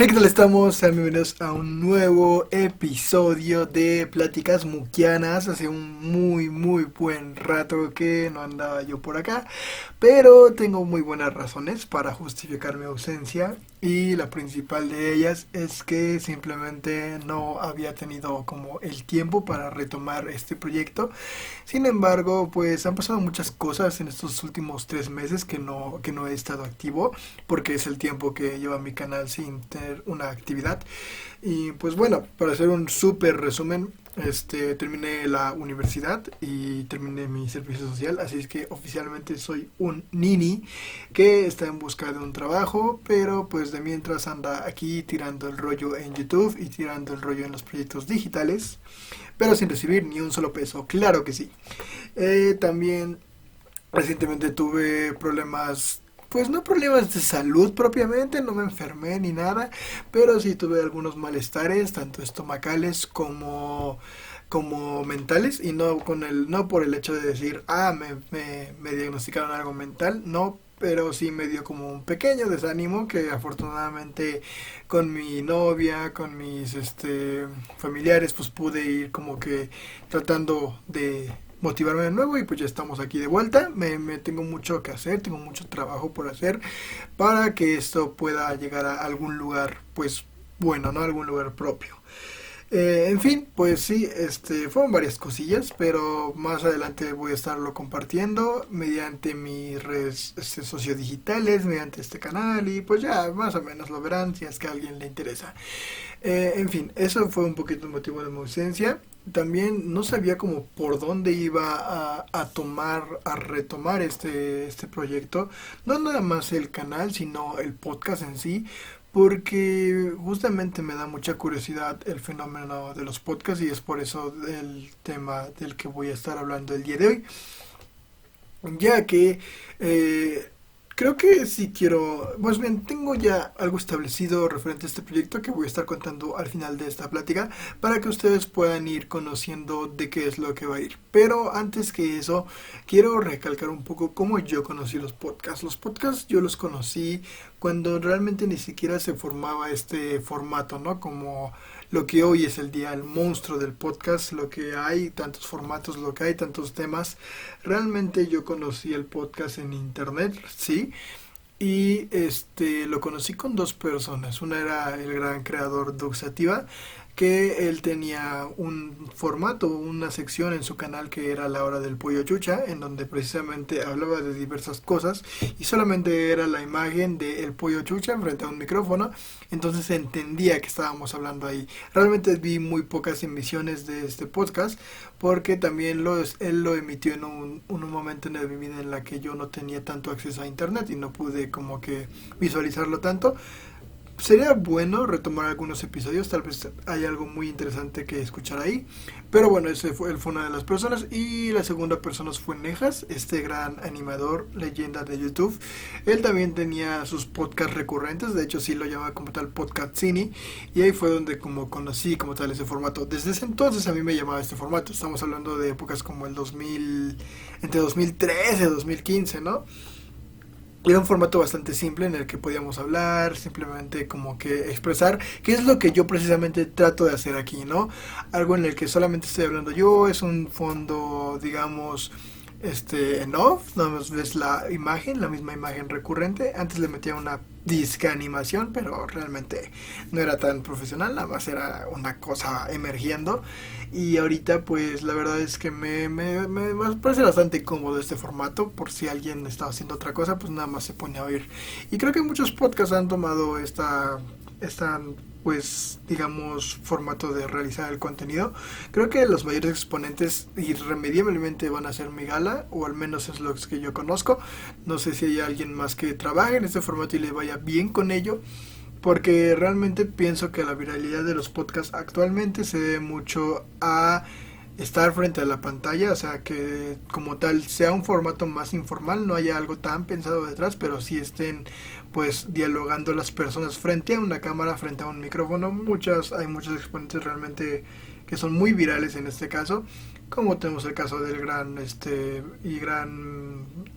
Hey, ¿qué tal estamos? Sean bienvenidos a un nuevo episodio de Pláticas Muquianas. Hace un muy buen rato que no andaba yo por acá, pero tengo muy buenas razones para justificar mi ausencia y la principal de ellas es que simplemente no había tenido como el tiempo para retomar este proyecto. Sin embargo, pues han pasado muchas cosas en estos últimos 3 meses que no he estado activo porque es el tiempo que lleva mi canal sin tener una actividad. Y pues bueno, para hacer un súper resumen, terminé la universidad y terminé mi servicio social, así es que oficialmente soy un nini que está en busca de un trabajo, pero pues de mientras anda aquí tirando el rollo en YouTube y tirando el rollo en los proyectos digitales, pero sin recibir ni un solo peso, claro que sí. También recientemente tuve problemas, pues no problemas de salud propiamente, no me enfermé ni nada, pero sí tuve algunos malestares, tanto estomacales como mentales, y no por el hecho de decir, me diagnosticaron algo mental, no, pero sí me dio como un pequeño desánimo que afortunadamente con mi novia, con mis familiares, pues pude ir como que tratando de motivarme de nuevo y pues ya estamos aquí de vuelta. Me tengo mucho que hacer, tengo mucho trabajo por hacer para que esto pueda llegar a algún lugar, pues bueno, ¿no? Algún lugar propio. En fin, pues sí, fueron varias cosillas, pero más adelante voy a estarlo compartiendo mediante mis redes sociodigitales, mediante este canal y pues ya más o menos lo verán si es que a alguien le interesa. En fin, eso fue un poquito el motivo de mi ausencia. También no sabía como por dónde iba a retomar este proyecto. No nada más el canal, sino el podcast en sí. Porque justamente me da mucha curiosidad el fenómeno de los podcasts y es por eso el tema del que voy a estar hablando el día de hoy. Ya que eh, creo que si quiero, más bien tengo ya algo establecido referente a este proyecto que voy a estar contando al final de esta plática para que ustedes puedan ir conociendo de qué es lo que va a ir. Pero antes que eso, quiero recalcar un poco cómo yo conocí los podcasts. Los podcasts yo los conocí cuando realmente ni siquiera se formaba este formato, ¿no? Como lo que hoy es el día, el monstruo del podcast, lo que hay, tantos formatos, lo que hay, tantos temas. Realmente yo conocí el podcast en internet, sí, y lo conocí con dos personas. Una era el gran creador Duxativa, que él tenía un formato, una sección en su canal que era La Hora del Pollo Chucha, en donde precisamente hablaba de diversas cosas y solamente era la imagen del pollo chucha frente a un micrófono, entonces se entendía que estábamos hablando ahí. Realmente vi muy pocas emisiones de este podcast porque también él lo emitió en un momento en mi vida en la que yo no tenía tanto acceso a internet y no pude como que visualizarlo tanto. Sería bueno retomar algunos episodios, tal vez hay algo muy interesante que escuchar ahí. Pero bueno, él fue una de las personas. Y la segunda persona fue Nejas, este gran animador, leyenda de YouTube. Él también tenía sus podcasts recurrentes, de hecho sí lo llamaba como tal Podcast Cine. Y ahí fue donde como conocí como tal ese formato. Desde ese entonces a mí me llamaba este formato. Estamos hablando de épocas como el 2000, entre 2013 y 2015, ¿no? Era un formato bastante simple en el que podíamos hablar, simplemente como que expresar qué es lo que yo precisamente trato de hacer aquí, ¿no? Algo en el que solamente estoy hablando yo, es un fondo, digamos, en off, nada más ves la imagen, la misma imagen recurrente. Antes le metía una disque animación, pero realmente no era tan profesional, nada más era una cosa emergiendo. Y ahorita pues la verdad es que me parece bastante cómodo este formato, por si alguien está haciendo otra cosa, pues nada más se pone a oír. Y creo que muchos podcasts han tomado esta pues digamos formato de realizar el contenido. Creo que los mayores exponentes irremediablemente van a ser mi gala, o al menos es lo que yo conozco. No sé si hay alguien más que trabaje en este formato y le vaya bien con ello, porque realmente pienso que la viralidad de los podcasts actualmente se debe mucho a estar frente a la pantalla, o sea que como tal sea un formato más informal, no haya algo tan pensado detrás, pero sí estén pues dialogando las personas frente a una cámara, frente a un micrófono. Hay muchos exponentes realmente que son muy virales en este caso, como tenemos el caso del gran,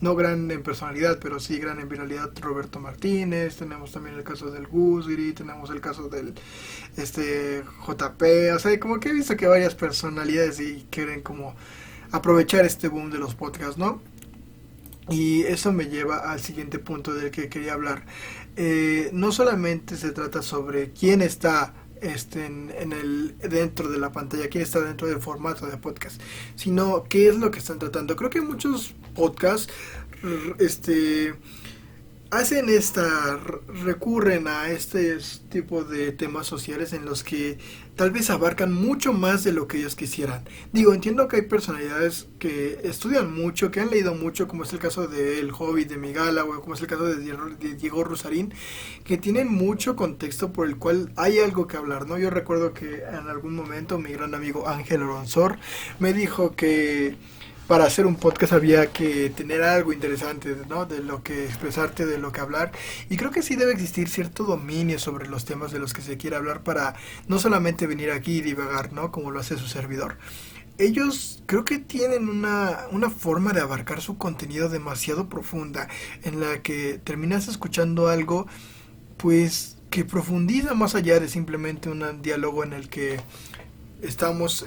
no gran en personalidad, pero sí gran en viralidad, Roberto Martínez. Tenemos también el caso del Guzgri, tenemos el caso del JP. O sea, como que he visto que varias personalidades y quieren como aprovechar este boom de los podcasts, ¿no? Y eso me lleva al siguiente punto del que quería hablar. No solamente se trata sobre quién está dentro de la pantalla, quién está dentro del formato de podcast, sino qué es lo que están tratando. Creo que muchos podcasts hacen recurren a este tipo de temas sociales en los que tal vez abarcan mucho más de lo que ellos quisieran. Digo, entiendo que hay personalidades que estudian mucho, que han leído mucho, como es el caso de El Hobbit de Migala, o como es el caso de Diego Rusarín, que tienen mucho contexto por el cual hay algo que hablar, ¿no? Yo recuerdo que en algún momento mi gran amigo Ángel Oronsor me dijo que para hacer un podcast había que tener algo interesante, ¿no? De lo que expresarte, de lo que hablar. Y creo que sí debe existir cierto dominio sobre los temas de los que se quiere hablar para no solamente venir aquí y divagar, ¿no? Como lo hace su servidor. Ellos creo que tienen una forma de abarcar su contenido demasiado profunda, en la que terminas escuchando algo, pues, que profundiza más allá de simplemente un diálogo en el que estamos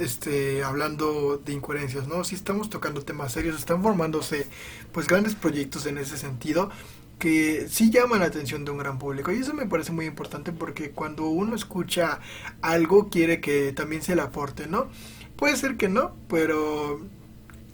hablando de incoherencias, ¿no? Si estamos tocando temas serios, están formándose pues grandes proyectos en ese sentido que sí llaman la atención de un gran público, y eso me parece muy importante porque cuando uno escucha algo quiere que también se le aporte, ¿no? Puede ser que no, pero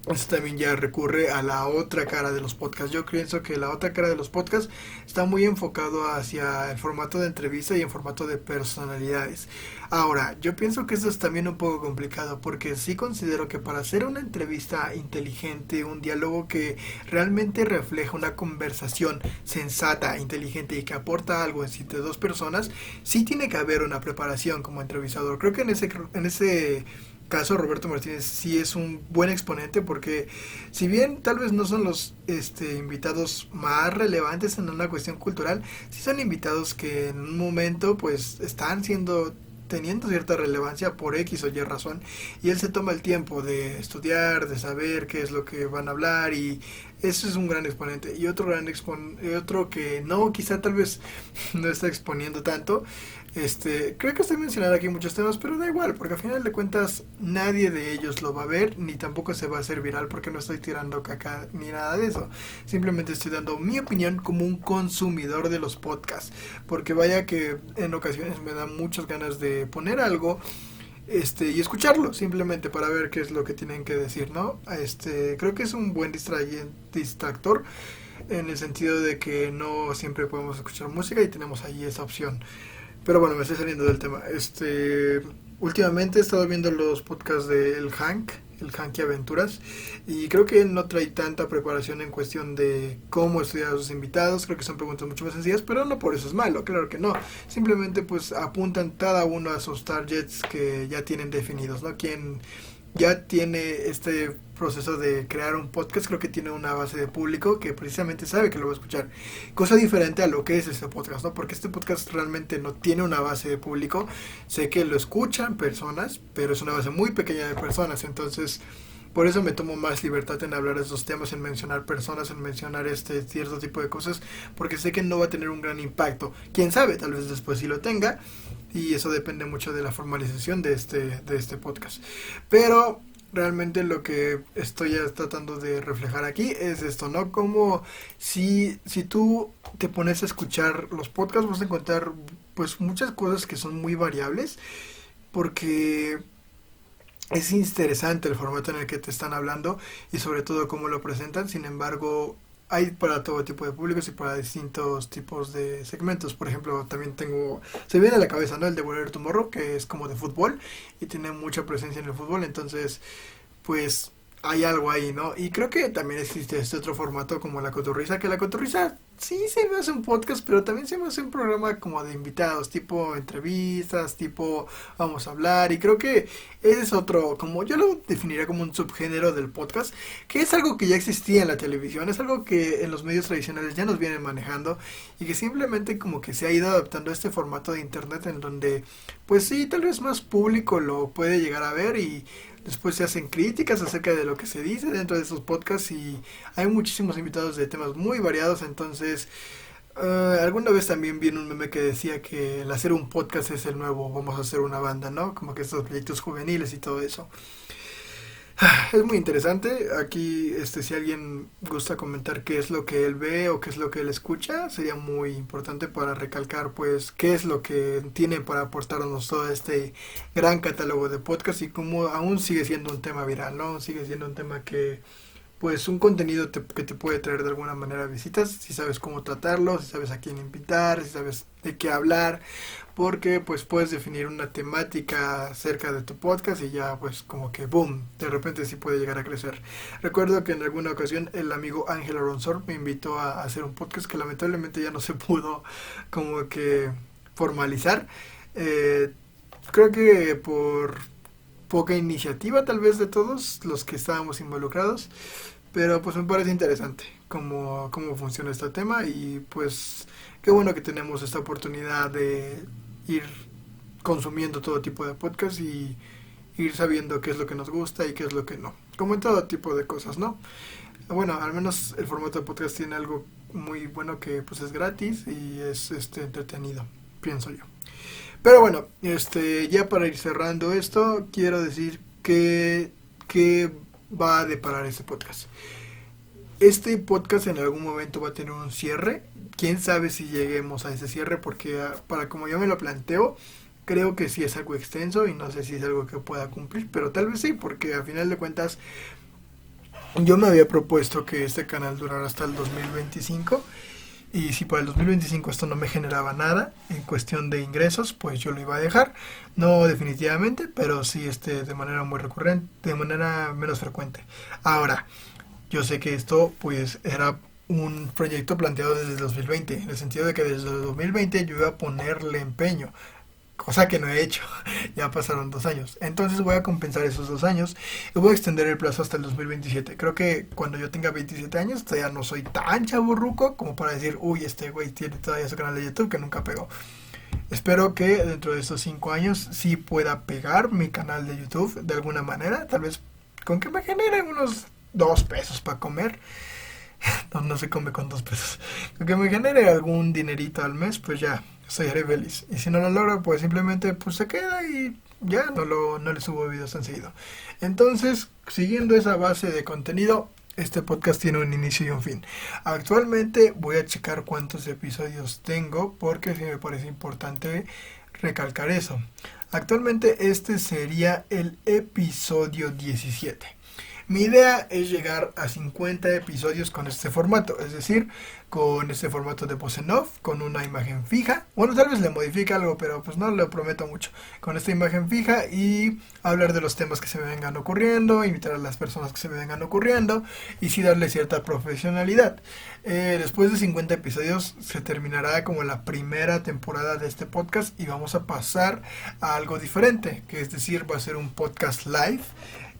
eso también ya recurre a la otra cara de los podcasts. Yo pienso que la otra cara de los podcasts está muy enfocado hacia el formato de entrevista y en formato de personalidades. Ahora, yo pienso que eso es también un poco complicado porque sí considero que para hacer una entrevista inteligente, un diálogo que realmente refleja una conversación sensata, inteligente y que aporta algo entre dos personas, sí tiene que haber una preparación como entrevistador. Creo que en ese caso Roberto Martínez sí es un buen exponente porque si bien tal vez no son los invitados más relevantes en una cuestión cultural, sí son invitados que en un momento pues están teniendo cierta relevancia por X o Y razón, y él se toma el tiempo de estudiar, de saber qué es lo que van a hablar, y eso es un gran exponente. Y otro que no, quizá tal vez no está exponiendo tanto, creo que estoy mencionando aquí muchos temas, pero da igual, porque al final de cuentas nadie de ellos lo va a ver, ni tampoco se va a hacer viral, porque no estoy tirando caca ni nada de eso. Simplemente estoy dando mi opinión como un consumidor de los podcasts, porque vaya que en ocasiones me da muchas ganas de poner algo y escucharlo simplemente para ver qué es lo que tienen que decir, ¿no? Creo que es un buen distractor en el sentido de que no siempre podemos escuchar música y tenemos ahí esa opción. Pero bueno, me estoy saliendo del tema. Últimamente he estado viendo los podcasts de el Hank y Aventuras, y creo que él no trae tanta preparación en cuestión de cómo estudiar a sus invitados. Creo que son preguntas mucho más sencillas, pero no por eso es malo, claro que no. Simplemente pues apuntan cada uno a sus targets que ya tienen definidos, ¿no? Quien ya tiene este proceso de crear un podcast, creo que tiene una base de público que precisamente sabe que lo va a escuchar. Cosa diferente a lo que es este podcast, ¿no? Porque este podcast realmente no tiene una base de público. Sé que lo escuchan personas, pero es una base muy pequeña de personas. Entonces, por eso me tomo más libertad en hablar de esos temas, en mencionar personas, en mencionar cierto tipo de cosas, porque sé que no va a tener un gran impacto. Quién sabe, tal vez después sí lo tenga, y eso depende mucho de la formalización de este podcast. Pero realmente lo que estoy tratando de reflejar aquí es esto, ¿no? Como si tú te pones a escuchar los podcasts, vas a encontrar pues muchas cosas que son muy variables, porque es interesante el formato en el que te están hablando y sobre todo cómo lo presentan. Sin embargo, hay para todo tipo de públicos y para distintos tipos de segmentos. Por ejemplo, también se viene a la cabeza, ¿no? El de Volver Tomorrow, que es como de fútbol y tiene mucha presencia en el fútbol. Entonces, pues hay algo ahí, ¿no? Y creo que también existe este otro formato como La Cotorrisa, que La Cotorrisa Sí, se me hace un podcast, pero también se me hace un programa como de invitados, tipo entrevistas, tipo vamos a hablar, y creo que ese es otro, como yo lo definiría como un subgénero del podcast, que es algo que ya existía en la televisión, es algo que en los medios tradicionales ya nos vienen manejando, y que simplemente como que se ha ido adaptando a este formato de internet en donde, pues sí, tal vez más público lo puede llegar a ver y después se hacen críticas acerca de lo que se dice dentro de esos podcasts y hay muchísimos invitados de temas muy variados, entonces alguna vez también vi en un meme que decía que el hacer un podcast es el nuevo, vamos a hacer una banda, ¿no? Como que estos proyectos juveniles y todo eso. Es muy interesante. Aquí, si alguien gusta comentar qué es lo que él ve o qué es lo que él escucha, sería muy importante para recalcar, pues, qué es lo que tiene para aportarnos todo este gran catálogo de podcast y cómo aún sigue siendo un tema viral, ¿no? Sigue siendo un tema que pues un contenido que te puede traer de alguna manera visitas, si sabes cómo tratarlo, si sabes a quién invitar, si sabes de qué hablar, porque pues puedes definir una temática acerca de tu podcast y ya pues como que boom, de repente sí puede llegar a crecer. Recuerdo que en alguna ocasión el amigo Ángel Aronsor me invitó a hacer un podcast que lamentablemente ya no se pudo como que formalizar. Eh, Creo que por poca iniciativa tal vez de todos los que estábamos involucrados, pero pues me parece interesante cómo funciona este tema y pues qué bueno que tenemos esta oportunidad de ir consumiendo todo tipo de podcast y ir sabiendo qué es lo que nos gusta y qué es lo que no. Como en todo tipo de cosas, ¿no? Bueno, al menos el formato de podcast tiene algo muy bueno que pues es gratis y es entretenido, pienso yo. Pero bueno, ya para ir cerrando esto, quiero decir que va a deparar este podcast. Este podcast en algún momento va a tener un cierre. Quién sabe si lleguemos a ese cierre, porque para como yo me lo planteo, creo que sí es algo extenso y no sé si es algo que pueda cumplir, pero tal vez sí, porque a final de cuentas yo me había propuesto que este canal durara hasta el 2025 y si para el 2025 esto no me generaba nada en cuestión de ingresos, pues yo lo iba a dejar. No definitivamente, pero sí de manera muy recurrente, de manera menos frecuente. Ahora, yo sé que esto pues era un proyecto planteado desde el 2020, en el sentido de que desde el 2020 yo iba a ponerle empeño, cosa que no he hecho. Ya pasaron 2 años. Entonces voy a compensar esos 2 años y voy a extender el plazo hasta el 2027. Creo que cuando yo tenga 27 años, todavía no soy tan chaburruco como para decir, uy, este güey tiene todavía su canal de YouTube que nunca pegó. Espero que dentro de estos 5 años sí pueda pegar mi canal de YouTube de alguna manera. Tal vez con que me generen unos 2 pesos para comer. No, no se come con 2 pesos. Con que me genere algún dinerito al mes, pues ya, seré feliz. Y si no lo logro, pues simplemente pues se queda y ya no le subo videos tan seguido. Entonces, siguiendo esa base de contenido, este podcast tiene un inicio y un fin. Actualmente voy a checar cuántos episodios tengo porque sí me parece importante recalcar eso. Actualmente este sería el episodio 17. Mi idea es llegar a 50 episodios con este formato, es decir, con este formato de voz en off, con una imagen fija. Bueno, tal vez le modifique algo, pero pues no lo prometo mucho. Con esta imagen fija y hablar de los temas que se me vengan ocurriendo, invitar a las personas que se me vengan ocurriendo y sí darle cierta profesionalidad. Después de 50 episodios se terminará como la primera temporada de este podcast y vamos a pasar a algo diferente, que es decir, va a ser un podcast live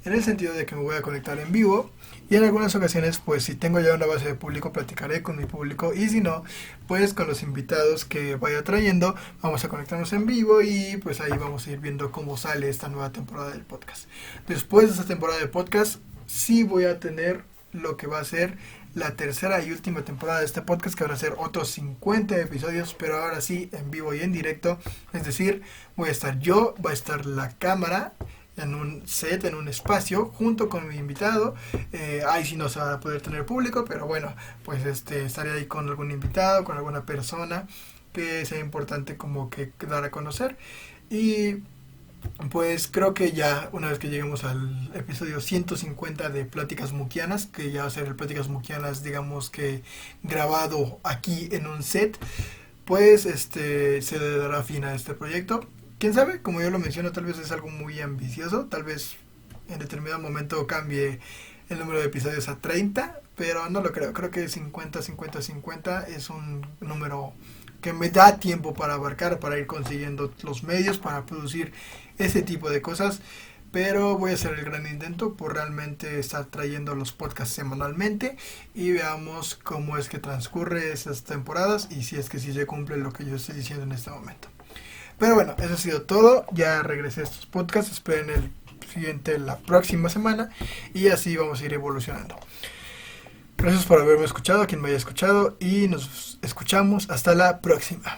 en el sentido de que me voy a conectar en vivo y en algunas ocasiones pues si tengo ya una base de público platicaré con mi público y si no pues con los invitados que vaya trayendo vamos a conectarnos en vivo y pues ahí vamos a ir viendo cómo sale esta nueva temporada del podcast. Después de esta temporada del podcast sí voy a tener lo que va a ser la tercera y última temporada de este podcast, que van a ser otros 50 episodios, pero ahora sí en vivo y en directo, es decir, voy a estar yo, va a estar la cámara en un set, en un espacio, junto con mi invitado. Ahí sí no se va a poder tener público, pero bueno, pues estaré ahí con algún invitado, con alguna persona que sea importante como que dar a conocer. Y pues creo que ya una vez que lleguemos al episodio 150 de Pláticas Muquianas, que ya va a ser el Pláticas Muquianas, digamos que grabado aquí en un set, pues se le dará fin a este proyecto. Quién sabe, como yo lo menciono, tal vez es algo muy ambicioso, tal vez en determinado momento cambie el número de episodios a 30, pero no lo creo. Creo que 50-50-50 es un número que me da tiempo para abarcar, para ir consiguiendo los medios, para producir ese tipo de cosas. Pero voy a hacer el gran intento por realmente estar trayendo los podcasts semanalmente y veamos cómo es que transcurre esas temporadas y si es que sí se cumple lo que yo estoy diciendo en este momento. Pero bueno, eso ha sido todo. Ya regresé a estos podcasts. Esperen el siguiente la próxima semana y así vamos a ir evolucionando. Gracias por haberme escuchado, a quien me haya escuchado, y nos escuchamos hasta la próxima.